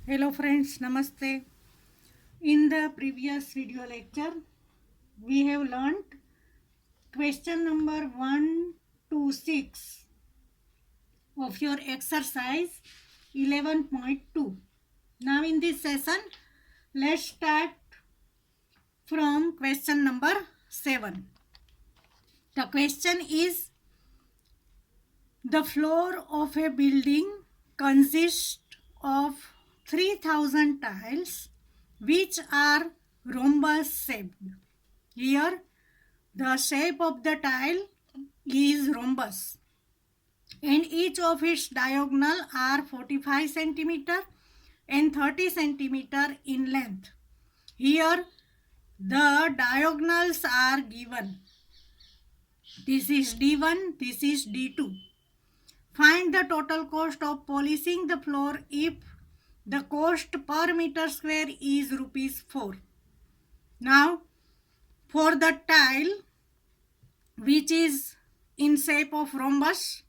Hello friends, Namaste. In the previous video lecture, we have learnt question number 1 to 6 of your exercise 11.2. Now in this session, let's start from question number 7. The question is, the floor of a building consists of 3000 tiles which are rhombus shaped. Here the shape of the tile is rhombus and each of its diagonal are 45 centimeter and 30 centimeter in length. Here the diagonals are given. This is D1, this is D2. Find the total cost of polishing the floor if the cost per meter square is rupees 4. Now for the tile which is in shape of rhombus,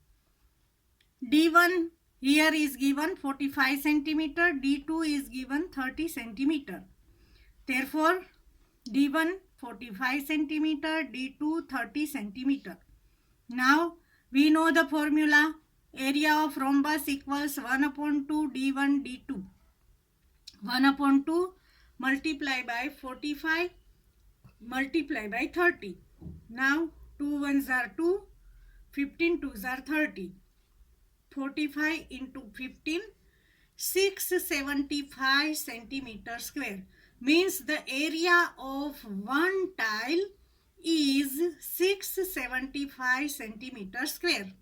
D1 here is given 45 centimeter, D2 is given 30 centimeter. Therefore D1 45 centimeter, D2 30 centimeter. Now we know the formula. Area of rhombus equals 1 upon 2 D1 D2. 1 upon 2 multiply by 45 multiply by 30. Now 2 ones are 2, 15 twos are 30. 45 into 15, 675 centimeter square. Means the area of one tile is 675 centimeter square.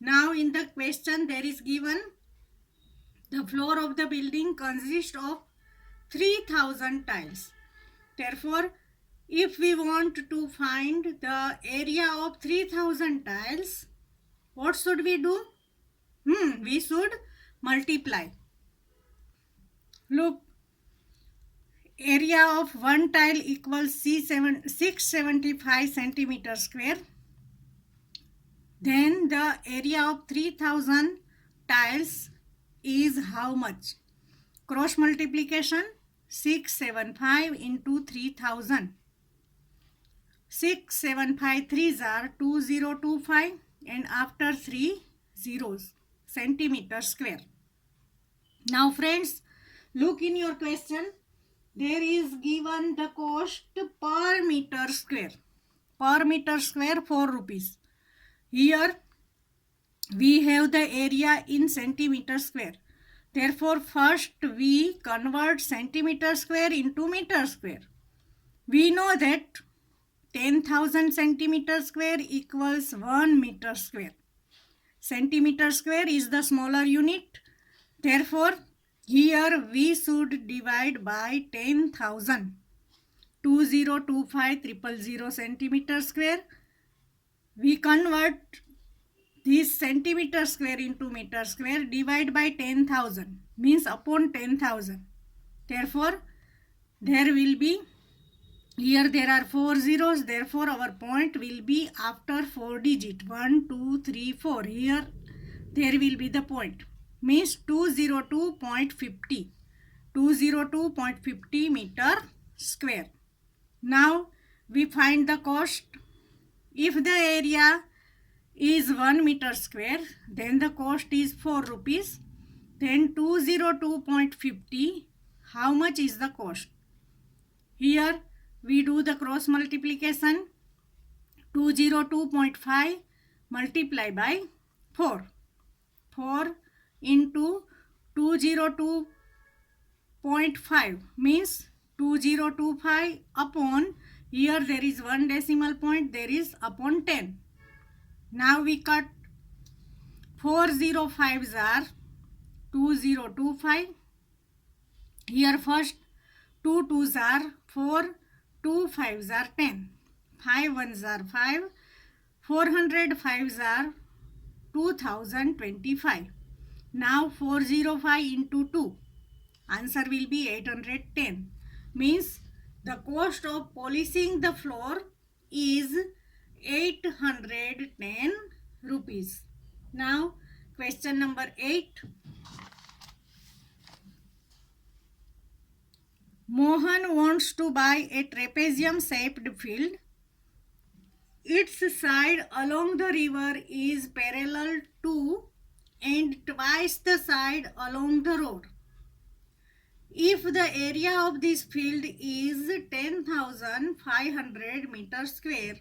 Now in the question there is given the floor of the building consists of 3000 tiles. Therefore, if we want to find the area of 3000 tiles, what should we do? We should multiply. Look, area of one tile equals 675 centimeter square. Then the area of 3000 tiles is how much? Cross multiplication, 675 into 3000. 675 threes are 2025 and after 3 zeros, centimeter square. Now friends, look in your question. There is given the cost per meter square. Per meter square 4 rupees. Here we have the area in centimeter square. Therefore first we convert centimeter square into meter square. We know that 10,000 centimeter square equals 1 meter square. Centimeter square is the smaller unit. Therefore here we should divide by 10,000. 2025,000 centimeter square. We convert this centimeter square into meter square, divide by 10,000 means upon 10,000. Therefore there will be, here there are 4 zeros, therefore our point will be after 4 digit, 1 2 3 4. Here there will be the point, means 202.50, 202.50 meter square. Now we find the cost. If the area is 1 meter square, then the cost is 4 rupees. Then 202.50, how much is the cost? Here we do the cross multiplication. 202.5 multiply by 4. 4 into 202.5 means 2025 upon, here there is one decimal point, there is upon 10. Now we cut 4 05s are 2025. Here first 2 2s are 4, 2 5s are 10, 5 1s are 5, 405s are 2025. Now 405 into 2, answer will be 810. Means the cost of polishing the floor is 810 rupees. Now question number 8. Mohan wants to buy a trapezium-shaped field. Its side along the river is parallel to and twice the side along the road. If the area of this field is 10,500 meters square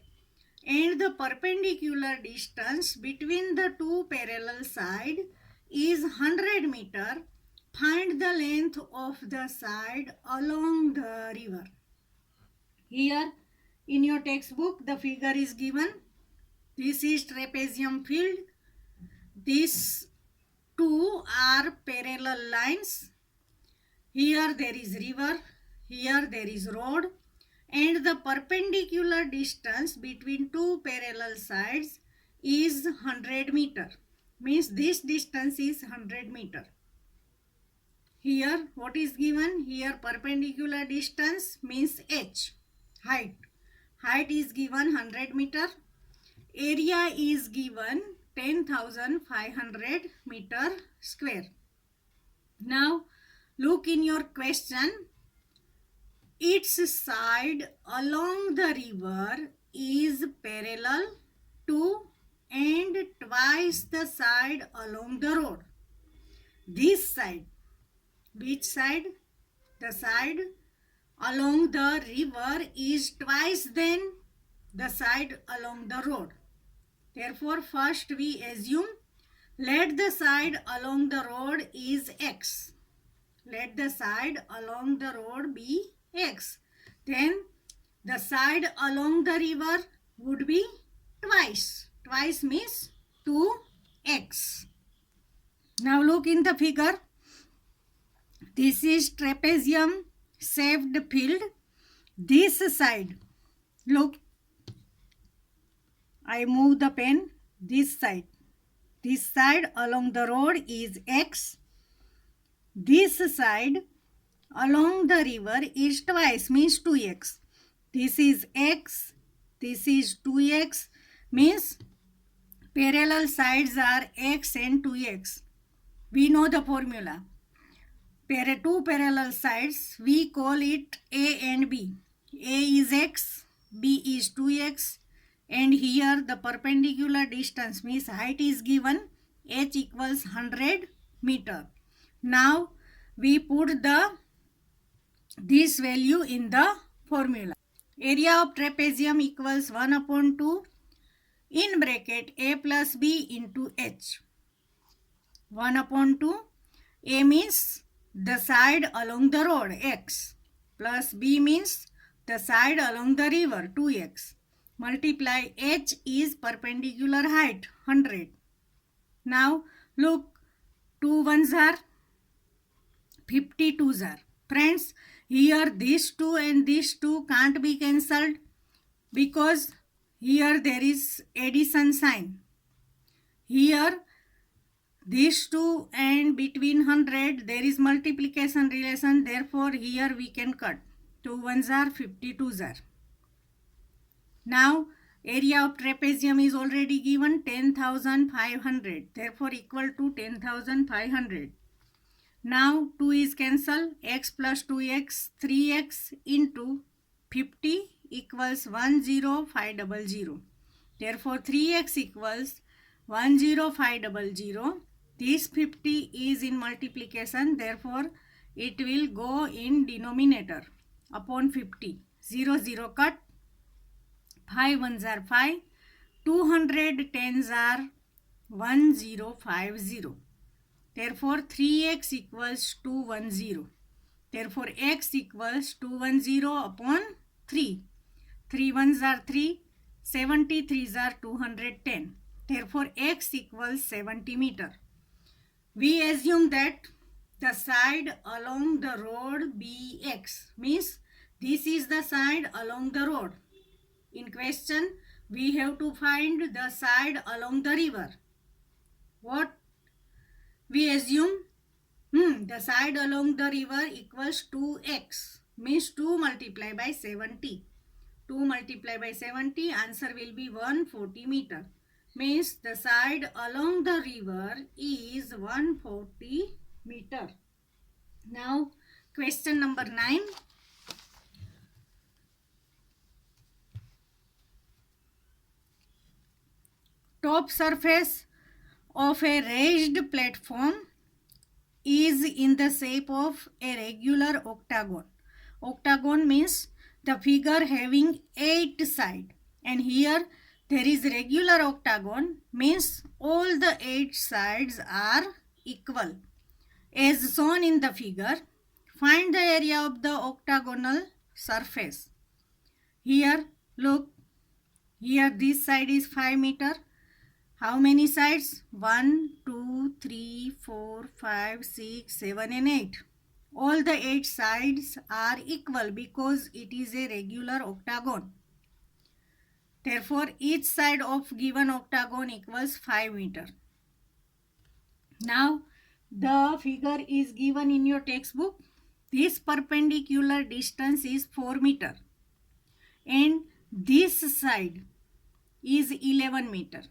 and the perpendicular distance between the two parallel sides is 100 meter, find the length of the side along the river. Here in your textbook the figure is given. This is trapezium field. These two are parallel lines. Here there is river, here there is road, and the perpendicular distance between two parallel sides is 100 meter. Means this distance is 100 meter. Here what is given? Here perpendicular distance means h, height. Height is given 100 meter. Area is given 10,500 meter square. Now look in your question. Its side along the river is parallel to and twice the side along the road. This side, which side? The side along the river is twice then the side along the road. Therefore, first we assume let the side along the road is x. Let the side along the road be x. Then the side along the river would be twice. Twice means 2x. Now look in the figure. This is trapezium shaped field. This side, look, I move the pen. This side along the road is x. This side along the river is twice, means 2x. This is x, this is 2x, means parallel sides are x and 2x. We know the formula. Two parallel sides, we call it A and B. A is x, B is 2x, and here the perpendicular distance means height is given, h equals 100 meter. Now we put this value in the formula. Area of trapezium equals 1 upon 2 in bracket a plus b into h. 1 upon 2, a means the side along the road, x, plus b means the side along the river, 2x, multiply h is perpendicular height, 100. Now look, 2 ones are 52s are. Friends, here these two and these two can't be cancelled because here there is addition sign. Here these two and between 100 there is multiplication relation, therefore here we can cut. 2 ones are 52s are. Now area of trapezium is already given 10,500, therefore equal to 10,500. Now 2 is cancelled, x plus 2x, 3x into 50 equals 10500. Therefore 3x equals 10500. This 50 is in multiplication, therefore it will go in denominator upon 50. 0 0 cut, 5 ones are 5, 200 tens are 1050. Therefore 3x equals 210. Therefore x equals 210 upon 3. 3 ones are 3, 73s are 210. Therefore x equals 70 meter. We assume that the side along the road be x, means this is the side along the road. In question we have to find the side along the river. What we assume? The side along the river equals 2x, means 2 multiplied by 70. 2 multiplied by 70, answer will be 140 meter. Means the side along the river is 140 meter. Now question number 9. top surface of a raised platform is in the shape of a regular octagon. Octagon means the figure having 8 sides, and here there is regular octagon means all the 8 sides are equal. As shown in the figure, find the area of the octagonal surface. Here, look, here this side is 5 meter. How many sides? 1, 2, 3, 4, 5, 6, 7 and 8. All the 8 sides are equal because it is a regular octagon. Therefore, each side of given octagon equals 5 meter. Now, the figure is given in your textbook. This perpendicular distance is 4 meter and this side is 11 meter.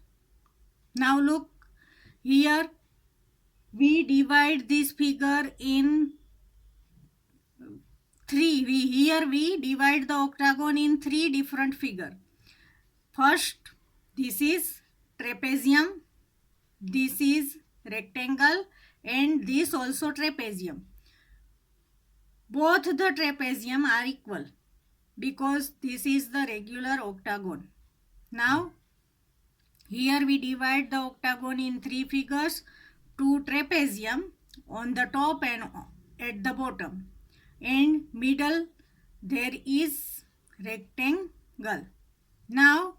Now look, here we divide this figure in 3. Here we divide the octagon in 3 different figures. First, this is trapezium, this is rectangle and this also trapezium. Both the trapezium are equal because this is the regular octagon. Now, here we divide the octagon in 3 figures, 2 trapezium on the top and at the bottom, and middle there is rectangle. Now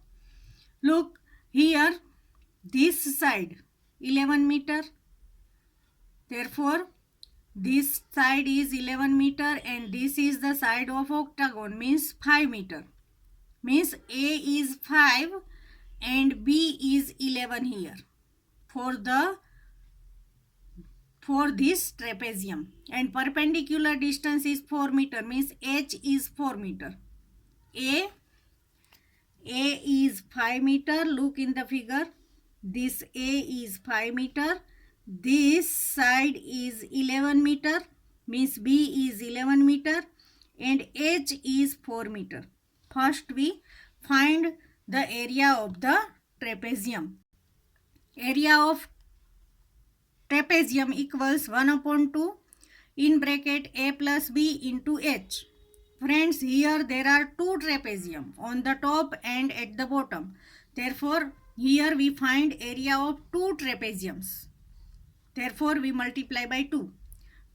look here, this side 11 meter, therefore this side is 11 meter and this is the side of octagon means 5 meter, means A is 5 and B is 11 here for this trapezium, and perpendicular distance is 4 meter means H is 4 meter. A is 5 meter. Look in the figure. This A is 5 meter. This side is 11 meter means B is 11 meter and H is 4 meter. First we find the area of the trapezium. Area of trapezium equals 1/2 in bracket A plus B into H. Friends, here there are 2 trapezium on the top and at the bottom. Therefore, here we find area of 2 trapeziums. Therefore, we multiply by 2.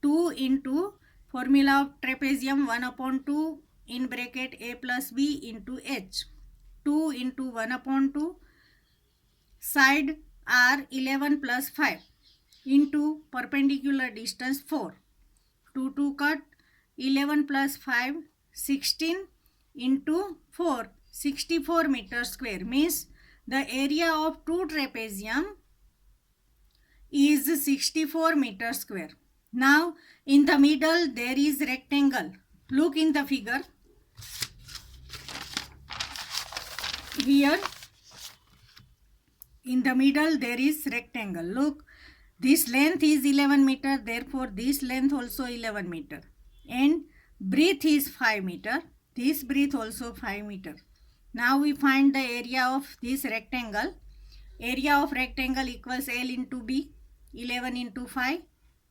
2 into formula of trapezium 1/2 in bracket A plus B into H. 2 into 1/2 side are 11 plus 5 into perpendicular distance 4. 2 cut, 11 plus 5 16 into 4 64 meter square means the area of 2 trapezium is 64 meter square. Now in the middle there is rectangle. Look in the figure. Here in the middle there is rectangle. Look, this length is 11 meter, therefore this length also 11 meter and breadth is 5 meter. This breadth also 5 meter. Now we find the area of this rectangle. Area of rectangle equals L into B. 11 into 5,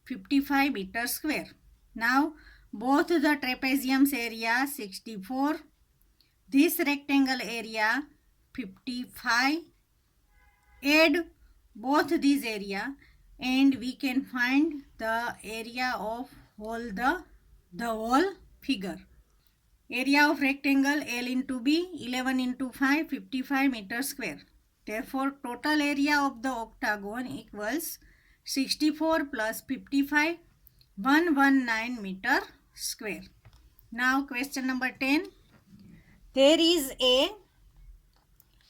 55 meter square. Now both the trapezium's area 64. This rectangle area 55. Add both these area and we can find the area of the whole figure. Area of rectangle L into B 11 into 5 55 meter square. Therefore total area of the octagon equals 64 plus 55 119 meter square. Now question number 10. There is a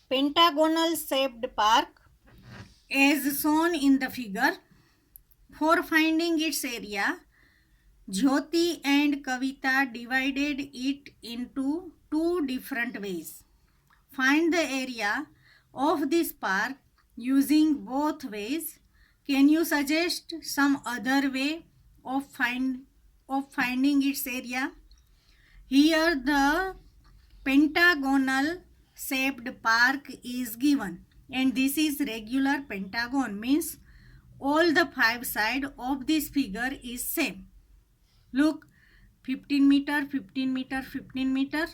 pentagonal shaped park as shown in the figure. For finding its area, Jyoti and Kavita divided it into 2 different ways. Find the area of this park using both ways. Can you suggest some other way of finding its area? Here the pentagonal shaped park is given. and this is regular pentagon, means all the 5 sides of this figure is same. Look, 15 meter, 15 meter, 15 meter,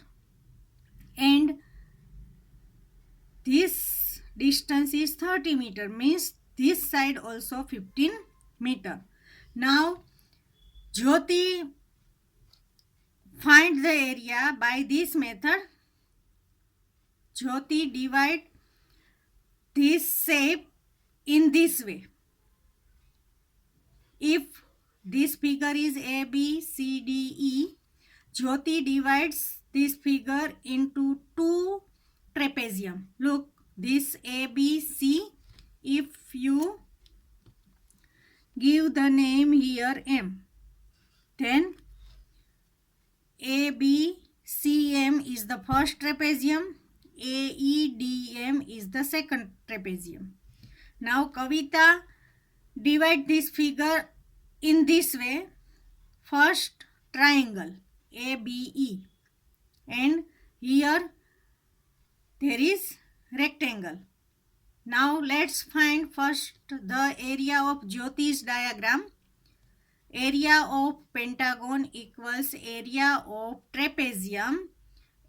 and this distance is 30 meter, means this side also 15 meter. Now Jyoti find the area by this method. Jyoti divide this shape in this way. If this figure is A, B, C, D, E, Jyoti divides this figure into 2 trapezium. Look, this A, B, C, if you give the name here M, then A, B, C, M is the first trapezium, A, E, D, M is the second trapezium. Now Kavita divide this figure in this way. First triangle ABE, and here there is rectangle. Now let's find first the area of Jyoti's diagram. Area of pentagon equals area of trapezium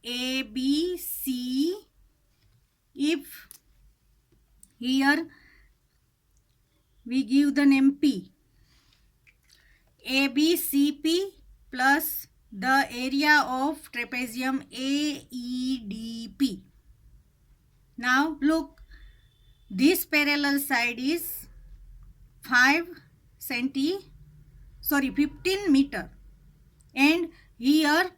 ABC. If here we give the name P, ABCP plus the area of trapezium AEDP. Now look, this parallel side is 15 meter, and here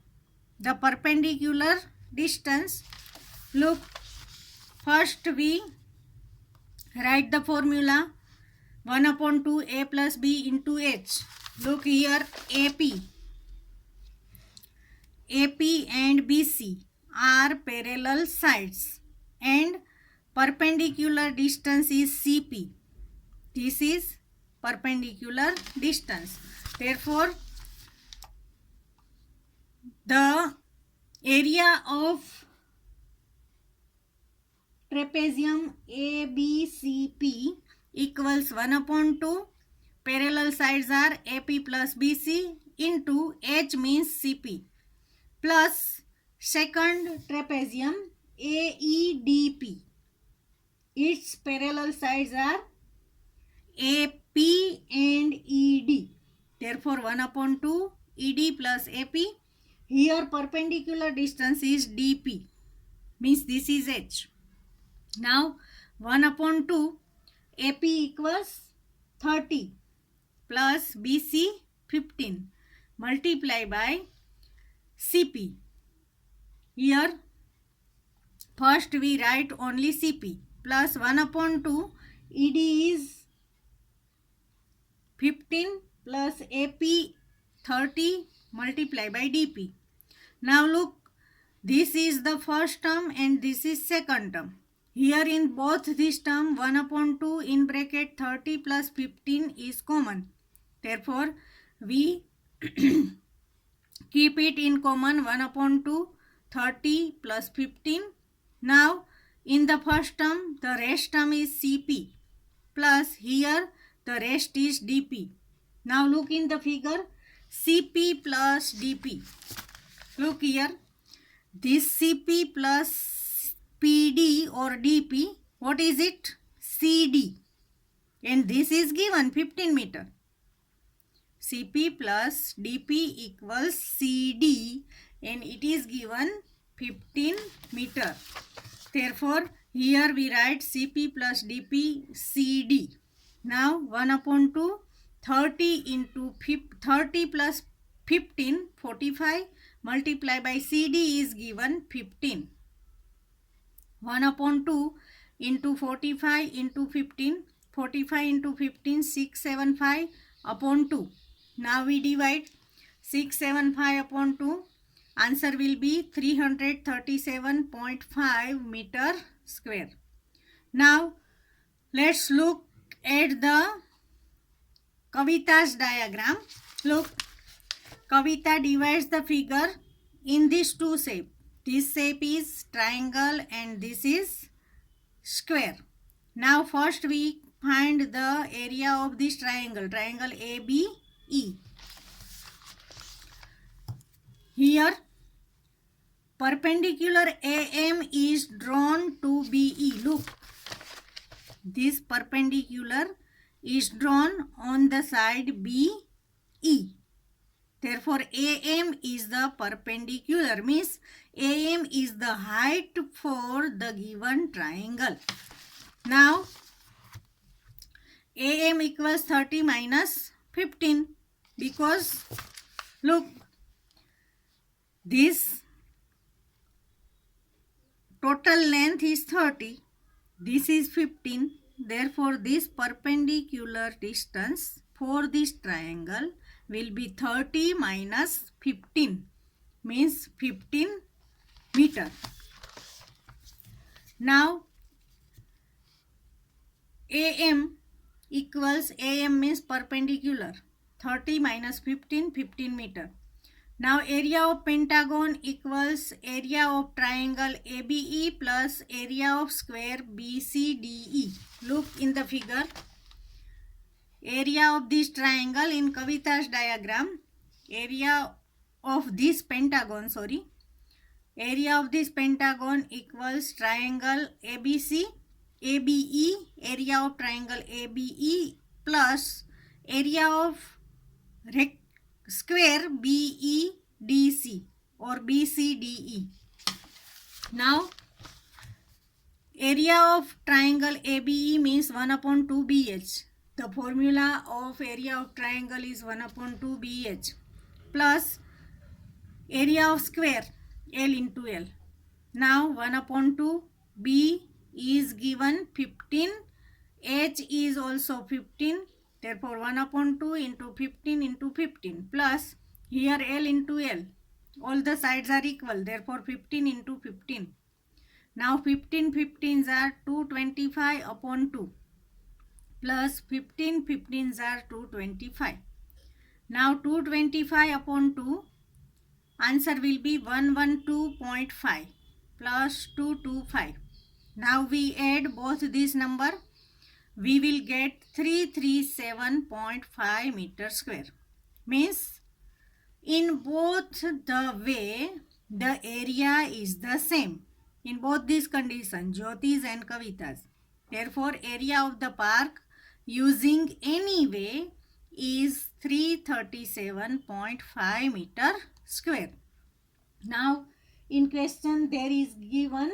the perpendicular distance. Look, first we write the formula 1/2 A plus B into H. Look here, AP and BC are parallel sides and perpendicular distance is CP. This is perpendicular distance. Therefore, the area of trapezium ABCP equals 1/2. Parallel sides are AP plus BC into H means CP plus second trapezium AEDP. Its parallel sides are AP and ED. Therefore 1/2 ED plus AP. Here perpendicular distance is DP, means this is H. Now 1/2 AP equals 30 plus BC 15 multiply by CP. Here first we write only CP plus 1/2 ED is 15 plus AP 30 multiply by DP. Now look, this is the first term and this is second term. Here in both this term 1/2 in bracket 30 plus 15 is common. Therefore we keep it in common 1/2 30 plus 15. Now in the first term the rest term is CP plus here the rest is DP. Now look in the figure, CP plus DP. Look here, this CP plus PD or DP, what is it? CD, and this is given 15 meter. CP plus DP equals CD and it is given 15 meter. Therefore here we write CP plus DP CD. Now 1/2 30 into 30 plus 15 45 multiply by CD is given 15. 1/2 into 45 into 15, 45 into 15 675 upon 2. Now we divide 675 upon 2. Answer will be 337.5 meter square. Now let's look at the Kavita's diagram. Look, Kavita divides the figure in these two shapes. This shape is triangle and this is square. Now first we find the area of this triangle, triangle ABE. Here perpendicular AM is drawn to BE. Look, this perpendicular is drawn on the side BE. Therefore, AM is the perpendicular, means AM is the height for the given triangle. Now, AM equals 30 minus 15 because look, this total length is 30, this is 15, therefore this perpendicular distance for this triangle will be 30 minus 15, means 15 meter. Now AM equals, AM means perpendicular, 30 minus 15, 15 meter. Now area of pentagon equals area of triangle ABE plus area of square BCDE. Look in the figure. Area of this triangle in Kavita's diagram, area of this pentagon, area of this pentagon equals triangle ABC, ABE, area of triangle ABE plus area of square BEDC or BCDE. Now area of triangle ABE means 1 upon 2 BH. The formula of area of triangle is 1 upon 2 BH plus area of square L into L. Now 1 upon 2 B is given 15, H is also 15. Therefore 1 upon 2 into 15 into 15 plus here L into L. All the sides are equal, therefore 15 into 15. Now 15 15s are 225 upon 2 plus 15 15s are 225. Now 225 upon 2, answer will be 112.5 plus 225. Now we add both this number, we will get 337.5 meter square. Means in both the way the area is the same. In both these conditions, Jyoti's and Kavita's. Therefore, area of the park using any way is 337.5 meter square. Now, in question there is given,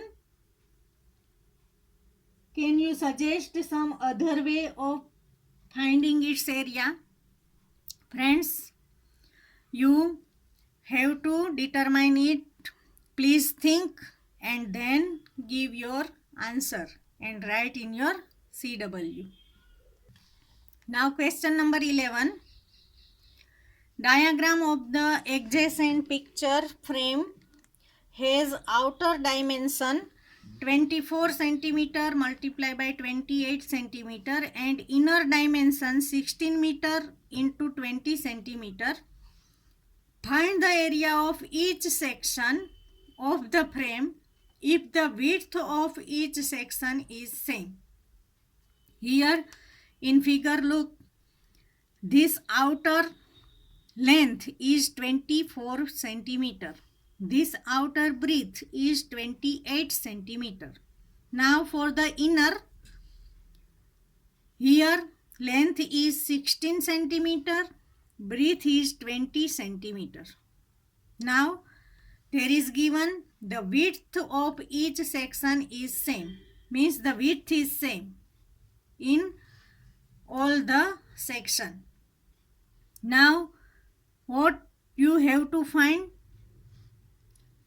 can you suggest some other way of finding its area? Friends, you have to determine it. Please think and then give your answer and write in your CW. Now question number 11. Diagram of the adjacent picture frame has outer dimension 24 centimeter multiplied by 28 centimeter and inner dimension 16 meter into 20 centimeter. Find the area of each section of the frame if the width of each section is same. Here in figure, look, this outer length is 24 centimeter. This outer breadth is 28 centimeter. Now for the inner, here length is 16 centimeter, breadth is 20 centimeter. Now there is given the width of each section is same, means the width is same in all the section. Now what you have to find?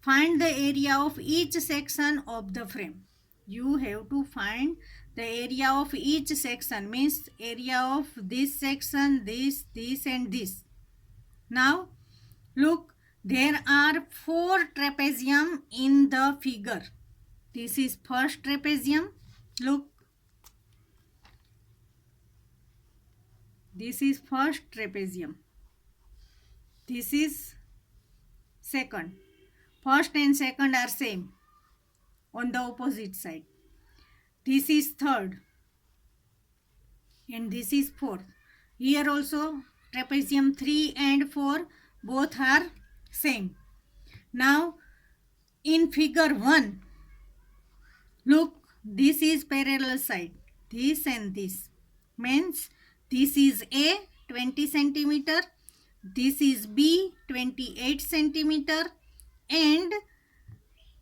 Find the area of each section of the frame. You have to find the area of each section, means area of this section, this and this. Now look, there are 4 trapezium in the figure. This is first trapezium. Look, this is first trapezium. This is second. First and second are same on the opposite side. This is third. and this is 4. Here also trapezium 3 and 4 both are same. Now in figure 1, look, this is parallel side, this and this, means this is A 20 centimeter, this is B 28 centimeter, and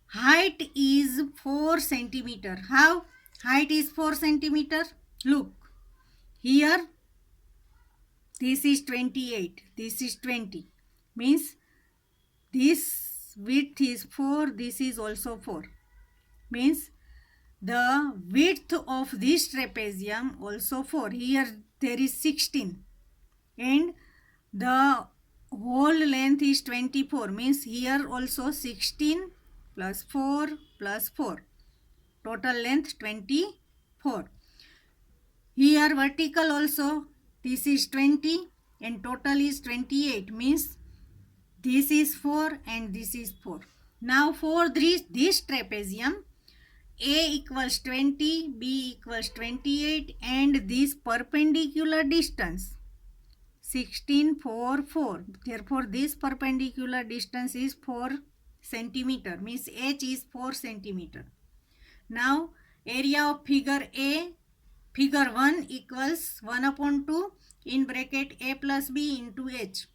height is 4 centimeter. How height is 4 centimeter? Look, here this is 28, this is 20, means this width is 4, this is also 4, means the width of this trapezium also 4. Here there is 16 and the whole length is 24, means here also 16 plus 4 plus 4, total length 24. Here vertical also this is 20 and total is 28, means this is 4 and this is 4. Now for this trapezium, A equals 20, B equals 28, and this perpendicular distance 16, 4, 4. Therefore this perpendicular distance is 4 centimeter, means H is 4 centimeter. Now area of figure A, figure 1 equals 1 upon 2 in bracket A plus B into H.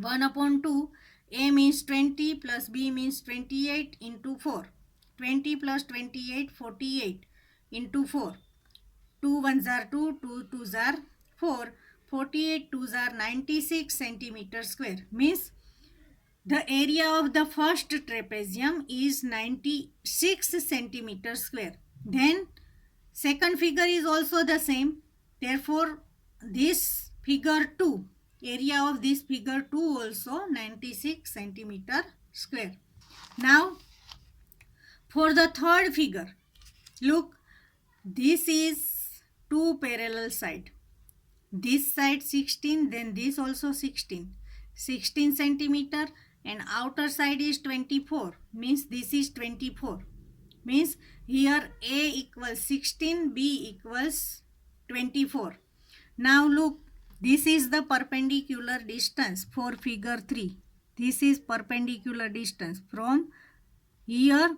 1 upon 2, A means 20 plus B means 28 into 4. 20 plus 28, 48 into 4. 2 ones are 2, 2 twos are 4. 48 twos are 96 centimeter square. Means the area of the first trapezium is 96 centimeter square. Then second figure is also the same. Therefore this figure 2, area of this figure 2 also 96 centimeter square. Now for the third figure, look, this is two parallel side. This side 16, then this also 16. 16 centimeter and outer side is 24, means this is 24. Means here A equals 16, B equals 24. Now look, this is the perpendicular distance for figure 3. This is perpendicular distance from here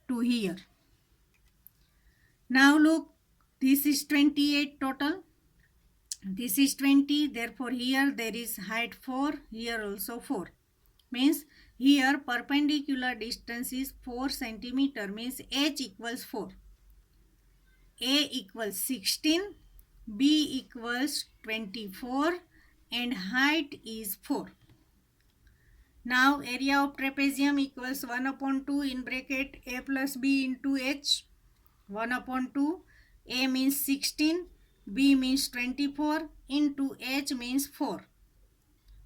to here. Now look, this is 28 total. This is 20, therefore here there is height 4, here also 4. Means here perpendicular distance is 4 centimeter, means H equals 4. A equals 16, B equals 24 and height is 4. Now area of trapezium equals 1 upon 2 in bracket A plus B into H. 1 upon 2, A means 16, B means 24 into H means 4.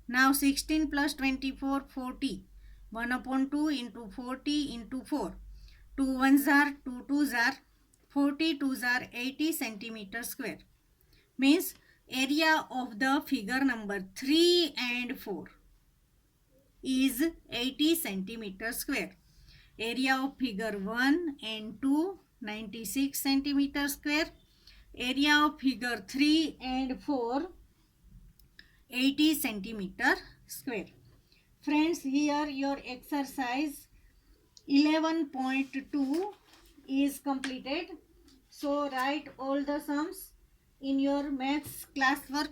Now 16 plus 24, 40. 1 upon 2 into 40 into 4. 2 ones are, 2 twos are, 40 twos are 80 centimeter square. Means area of the figure number 3 and 4 is 80 centimeter square. Area of figure 1 and 2 96 centimeter square. Area of figure 3 and 4 80 centimeter square. Friends, here your exercise 11.2 is completed. So write all the sums in your maths classwork.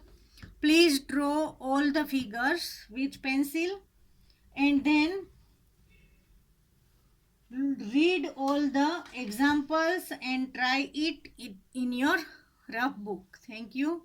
Please draw all the figures with pencil and then read all the examples and try it in your rough book. Thank you.